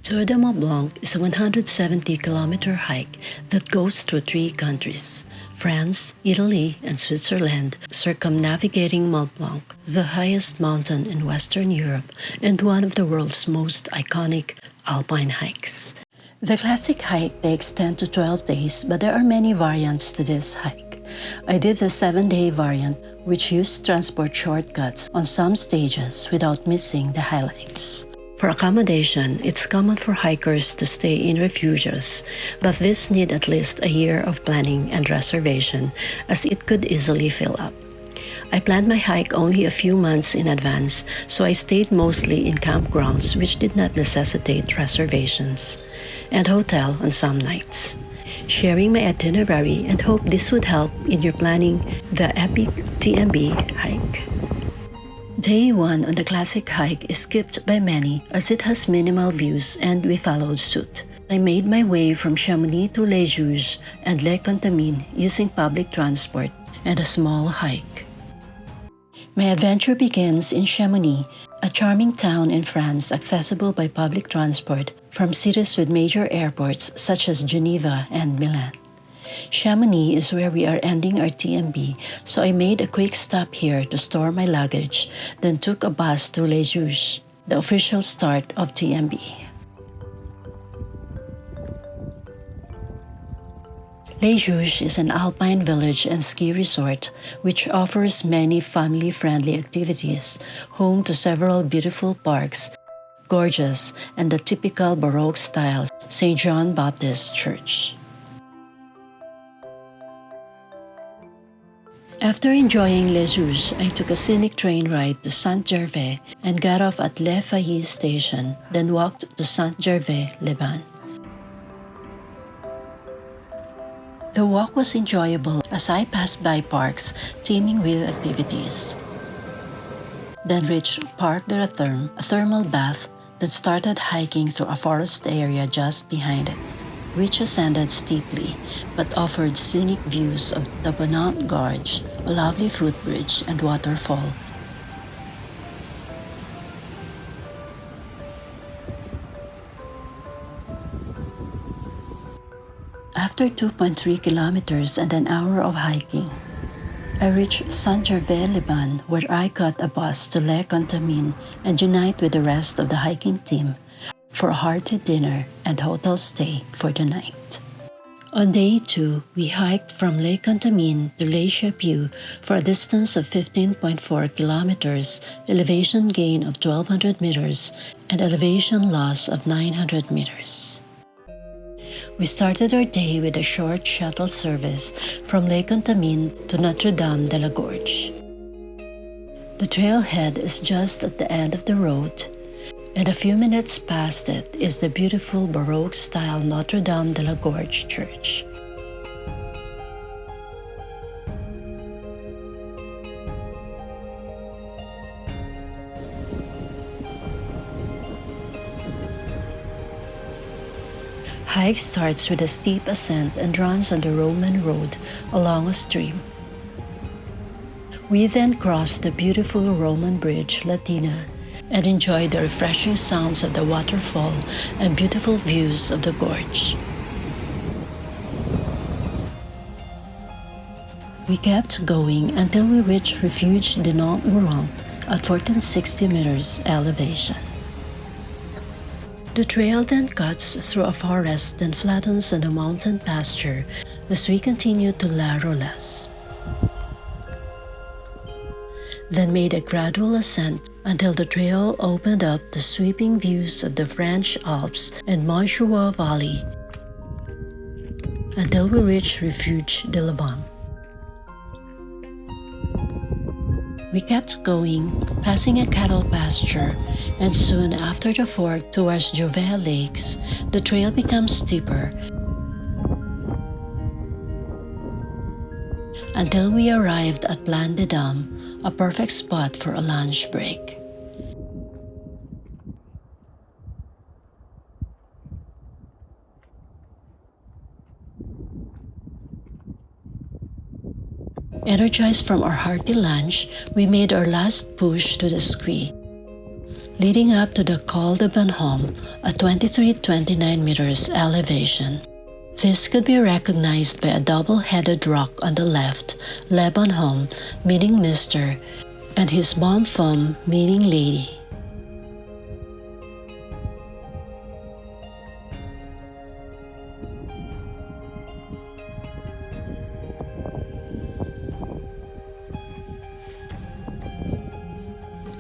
Tour de Mont Blanc is a 170-kilometer hike that goes through 3 countries, France, Italy, and Switzerland, circumnavigating Mont Blanc, the highest mountain in Western Europe and one of the world's most iconic alpine hikes. The classic hike takes 10 to 12 days, but there are many variants to this hike. I did the 7-day variant, which used transport shortcuts on some stages without missing the highlights. For accommodation, it's common for hikers to stay in refuges, but this need at least a year of planning and reservation, as it could easily fill up. I planned my hike only a few months in advance, so I stayed mostly in campgrounds which did not necessitate reservations, and hotel on some nights. Sharing my itinerary and hope this would help in your planning the epic TMB hike. Day 1 on the classic hike is skipped by many as it has minimal views, and we followed suit. I made my way from Chamonix to Les Juges and Les Contamines using public transport and a small hike. My adventure begins in Chamonix, a charming town in France accessible by public transport from cities with major airports such as Geneva and Milan. Chamonix is where we are ending our TMB, so I made a quick stop here to store my luggage, then took a bus to Les Juges, the official start of TMB. Les Juges is an alpine village and ski resort which offers many family-friendly activities, home to several beautiful parks, gorgeous and the typical Baroque style St. John Baptist Church. After enjoying Les Juges, I took a scenic train ride to Saint-Gervais and got off at Les Fayes station, then walked to Saint-Gervais-les-Bains. The walk was enjoyable as I passed by parks teeming with activities. Then reached Parc de la Therme, a thermal bath that started hiking through a forest area just behind it, which ascended steeply but offered scenic views of the Bonnant Gorge, a lovely footbridge, and waterfall. After 2.3 kilometers and an hour of hiking, I reached Saint-Gervais-les-Bains, where I caught a bus to Les Contamines and unite with the rest of the hiking team for a hearty dinner and hotel stay for the night. On day 2, we hiked from Les Contamines to Les Chapieux for a distance of 15.4 kilometers, elevation gain of 1,200 meters, and elevation loss of 900 meters. We started our day with a short shuttle service from Les Contamines to Notre-Dame de la Gorge. The trailhead is just at the end of the road, and a few minutes past it is the beautiful Baroque-style Notre-Dame de la Gorge church. Hike starts with a steep ascent and runs on the Roman road along a stream. We then cross the beautiful Roman bridge Latina and enjoy the refreshing sounds of the waterfall and beautiful views of the gorge. We kept going until we reached Refuge de Mont Blanc at 1460 meters elevation. The trail then cuts through a forest and flattens on a mountain pasture as we continue to La Rollesse. Then made a gradual ascent until the trail opened up to sweeping views of the French Alps and Montjuïc Valley until we reached Refuge de la Banque. We kept going, passing a cattle pasture, and soon after the fork towards Jovet Lakes, the trail becomes steeper until we arrived at Plan des Dames, a perfect spot for a lunch break. Energized from our hearty lunch, we made our last push to the ski. leading up to the Col de Bonhomme at 2329 meters elevation. This could be recognized by a double-headed rock on the left, Le Bonhomme meaning Mr., and his bonne femme meaning lady.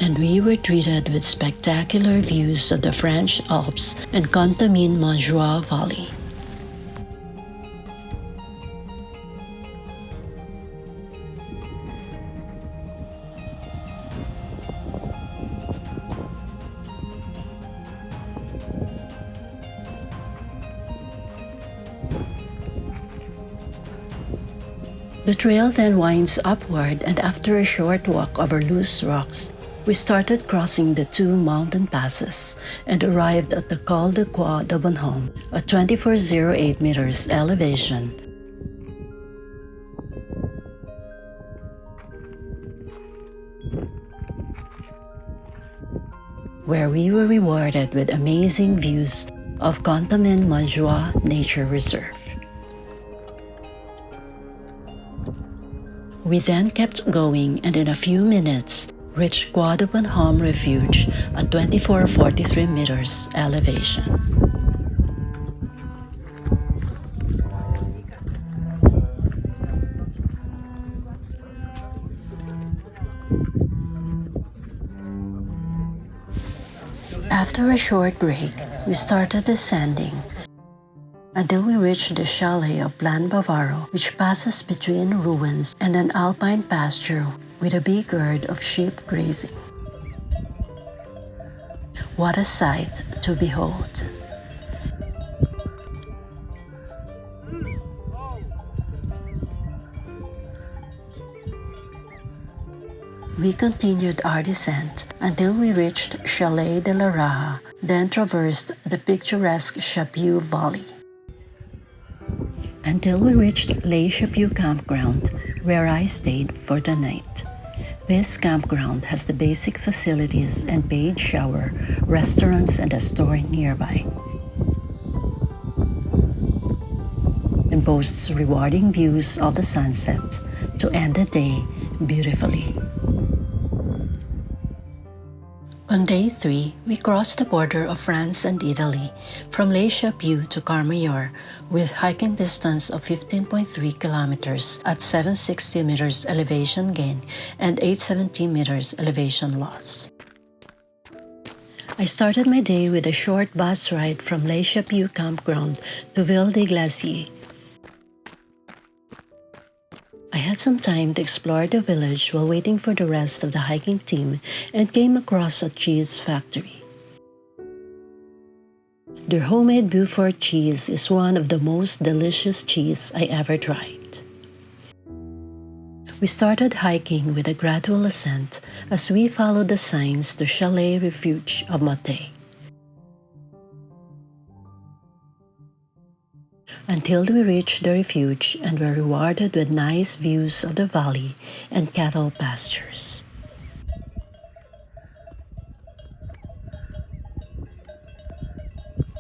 And we were treated with spectacular views of the French Alps and Contamine-Montjoie Valley. The trail then winds upward, and after a short walk over loose rocks, we started crossing the two mountain passes and arrived at the Col de Bonhomme at 2408 meters elevation. Where we were rewarded with amazing views of Contamine-Montjoie Nature Reserve. We then kept going and in a few minutes reached Col de Bonhomme Refuge at 2443 meters elevation. After a short break, we started descending until we reached the chalet of Plan Bavaro, which passes between ruins and an alpine pasture with a big herd of sheep grazing. What a sight to behold! We continued our descent until we reached Chalet de la Raja, then traversed the picturesque Chapieux Valley, until we reached Les Chapieux Campground, where I stayed for the night. This campground has the basic facilities and paid shower, restaurants, and a store nearby, and boasts rewarding views of the sunset to end the day beautifully. On day 3, we crossed the border of France and Italy from Les Chapieux to Carmayor with hiking distance of 15.3 kilometers at 760 meters elevation gain and 870 meters elevation loss. I started my day with a short bus ride from Les Chapieux campground to Ville des Glaciers. I had some time to explore the village while waiting for the rest of the hiking team and came across a cheese factory. Their homemade Beaufort cheese is one of the most delicious cheese I ever tried. We started hiking with a gradual ascent as we followed the signs to Chalet Refuge of Motet, until we reached the refuge and were rewarded with nice views of the valley and cattle pastures.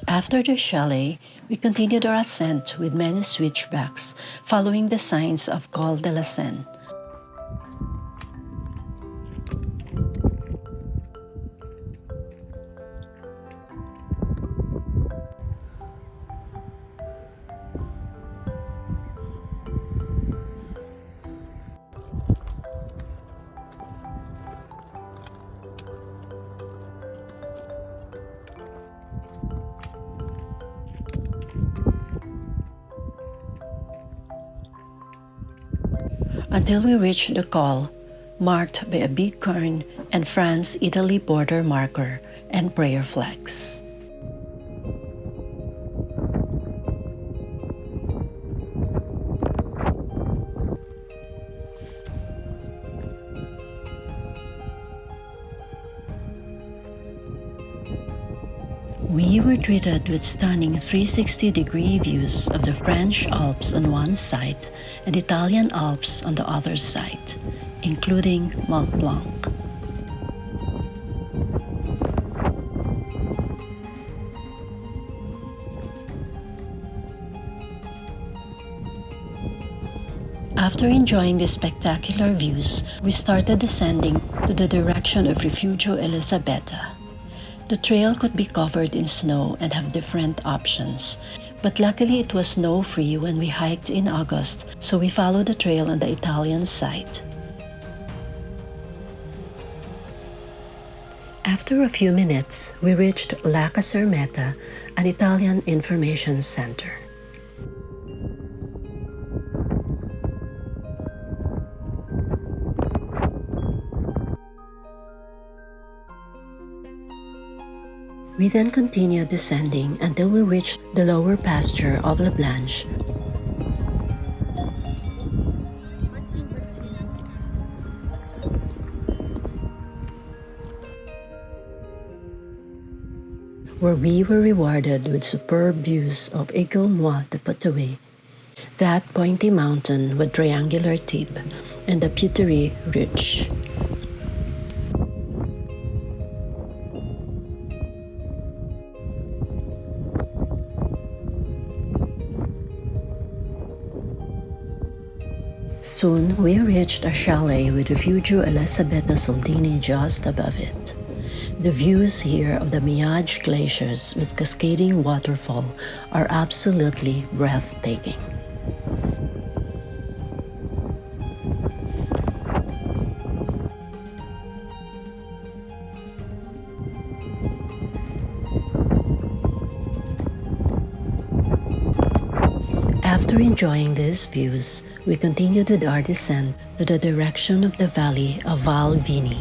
After the chalet, we continued our ascent with many switchbacks, following the signs of Col de la Seine. Until we reached the col, marked by a big cairn and France-Italy border marker and prayer flags. We were treated with stunning 360-degree views of the French Alps on one side and Italian Alps on the other side, including Mont Blanc. After enjoying the spectacular views, we started descending to the direction of Refugio Elizabeta. The trail could be covered in snow and have different options, but luckily it was snow-free when we hiked in August, so we followed the trail on the Italian side. After a few minutes, we reached La Casermeta, an Italian information center. We then continued descending until we reached the lower pasture of La Blanche. Where we were rewarded with superb views of Aigues de Potawatomi, that pointy mountain with triangular tip, and the Putery Ridge. Soon, we reached a chalet with Refugio Elisabetta Soldini just above it. The views here of the Miage glaciers with cascading waterfall are absolutely breathtaking. After enjoying these views, we continued with our descent to the direction of the valley of Val Vini.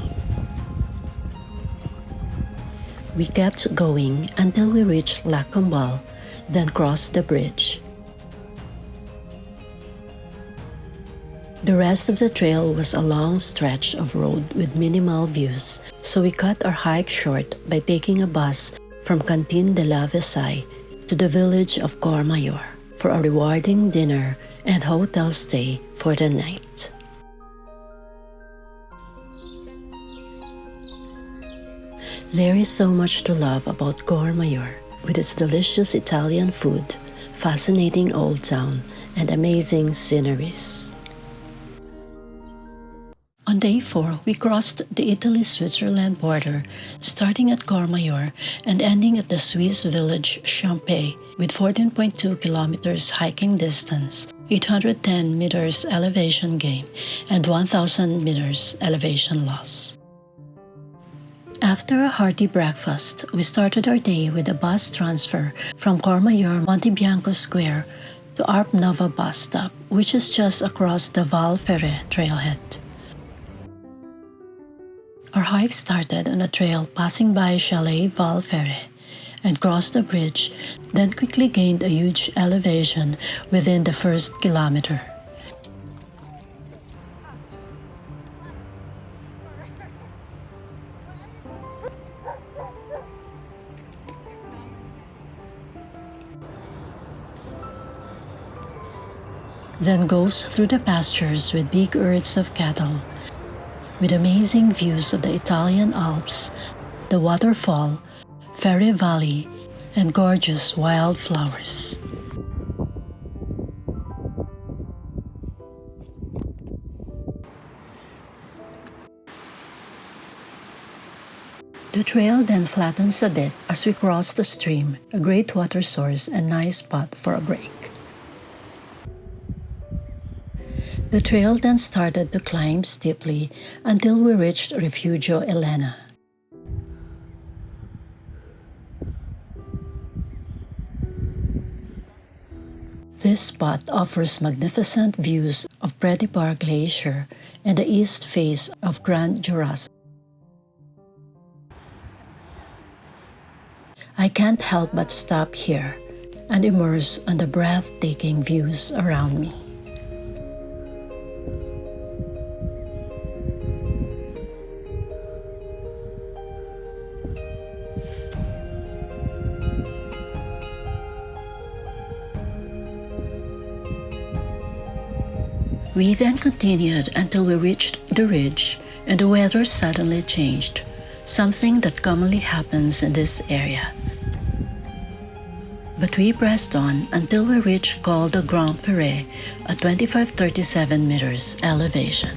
We kept going until we reached La Combal, then crossed the bridge. The rest of the trail was a long stretch of road with minimal views, so we cut our hike short by taking a bus from Cantin de la Versailles to the village of Courmayeur for a rewarding dinner and hotel stay for the night. There is so much to love about Courmayeur, with its delicious Italian food, fascinating old town, and amazing sceneries. On day 4, we crossed the Italy-Switzerland border, starting at Courmayeur and ending at the Swiss village Champey, with 14.2 kilometers hiking distance, 810 meters elevation gain, and 1,000 meters elevation loss. After a hearty breakfast, we started our day with a bus transfer from Courmayeur Montebianco Square to Arp Nova bus stop, which is just across the Val Ferret trailhead. Our hike started on a trail passing by Chalet Val Ferret and crossed the bridge, then quickly gained a huge elevation within the first kilometer. Then goes through the pastures with big herds of cattle, with amazing views of the Italian Alps, the waterfall, Ferret Valley, and gorgeous wildflowers. The trail then flattens a bit as we cross the stream, a great water source and nice spot for a break. The trail then started to climb steeply until we reached Refugio Elena. This spot offers magnificent views of Predibar Glacier and the east face of Grand Jurassic. I can't help but stop here and immerse on the breathtaking views around me. We then continued until we reached the ridge and the weather suddenly changed, something that commonly happens in this area. But we pressed on until we reached Col de Grand Ferret at 2537 meters elevation.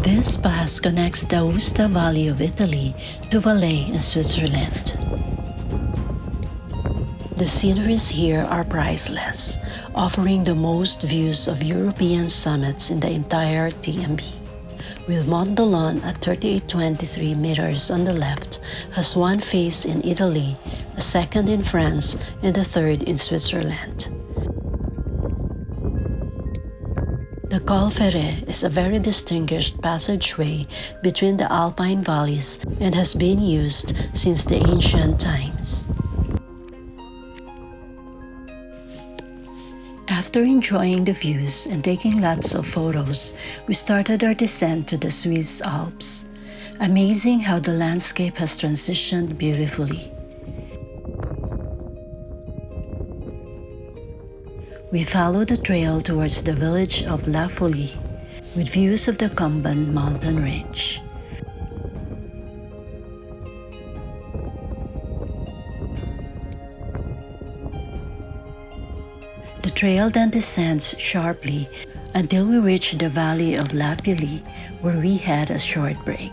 This pass connects the Aosta Valley of Italy to Valais in Switzerland. The sceneries here are priceless, offering the most views of European summits in the entire TMB. With Mont Blanc at 3823 meters on the left, has one face in Italy, a second in France, and a third in Switzerland. The Col Ferret is a very distinguished passageway between the alpine valleys and has been used since the ancient times. After enjoying the views and taking lots of photos, we started our descent to the Swiss Alps. Amazing how the landscape has transitioned beautifully. We followed the trail towards the village of La Folie, with views of the Camban mountain range. The trail then descends sharply until we reach the valley of La Folie, where we had a short break.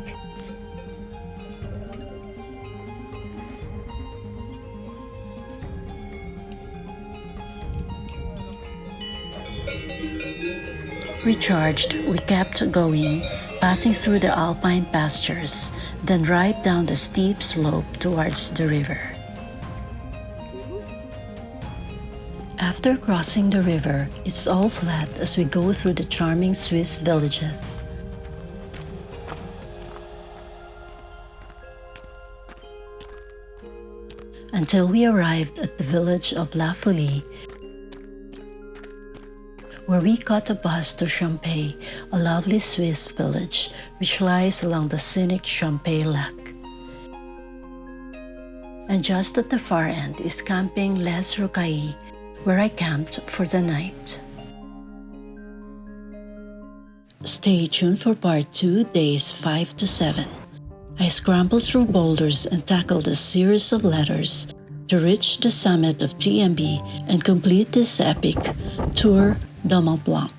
Recharged, we kept going, passing through the alpine pastures, then right down the steep slope towards the river. After crossing the river, it's all flat as we go through the charming Swiss villages. Until we arrived at the village of La Folie, where we caught a bus to Champay, a lovely Swiss village which lies along the scenic Champay Lake. And just at the far end is camping Les Rocailles, where I camped for the night. Stay tuned for part 2, days 5 to 7. I scrambled through boulders and tackled a series of ladders to reach the summit of TMB and complete this epic Tour du Mont Blanc.